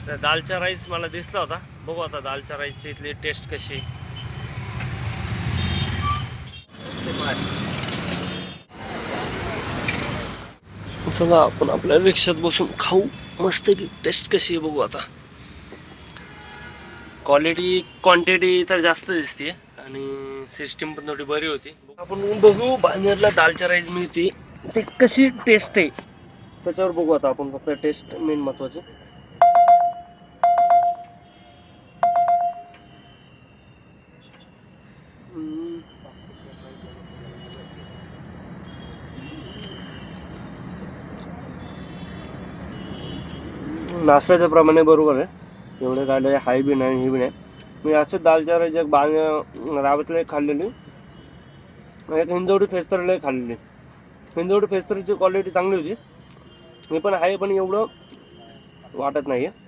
तर दालचा राईस मला दिसला होता, बघू आता दालच्या राईसची इथली टेस्ट कशी. चला आपण आपल्या रिक्षात बसून खाऊ मस्त की. टेस्ट कशी आहे बघू आता. क्वालिटी क्वांटिटी तर जास्त दिसते आणि सिस्टीम पण थोडी बरी होती. आपण बघू बानेरला दालचा राईस मिळते ते कशी टेस्ट आहे त्याच्यावर बघू आता आपण. फक्त टेस्ट मेन महत्वाची. नाश्त्याच्या प्रमाणे बरोबर आहे, एवढे काय हाय बी नाही हे बी नाही. मी असं दालचा राईस एक रावतला एक खाल्लेली, एक हिंजवडी फेस्तरला एक खाल्लेली. हिंजवडी फेस्तरची क्वालिटी चांगली होती, हे पण आहे पण एवढं वाटत नाही आहे.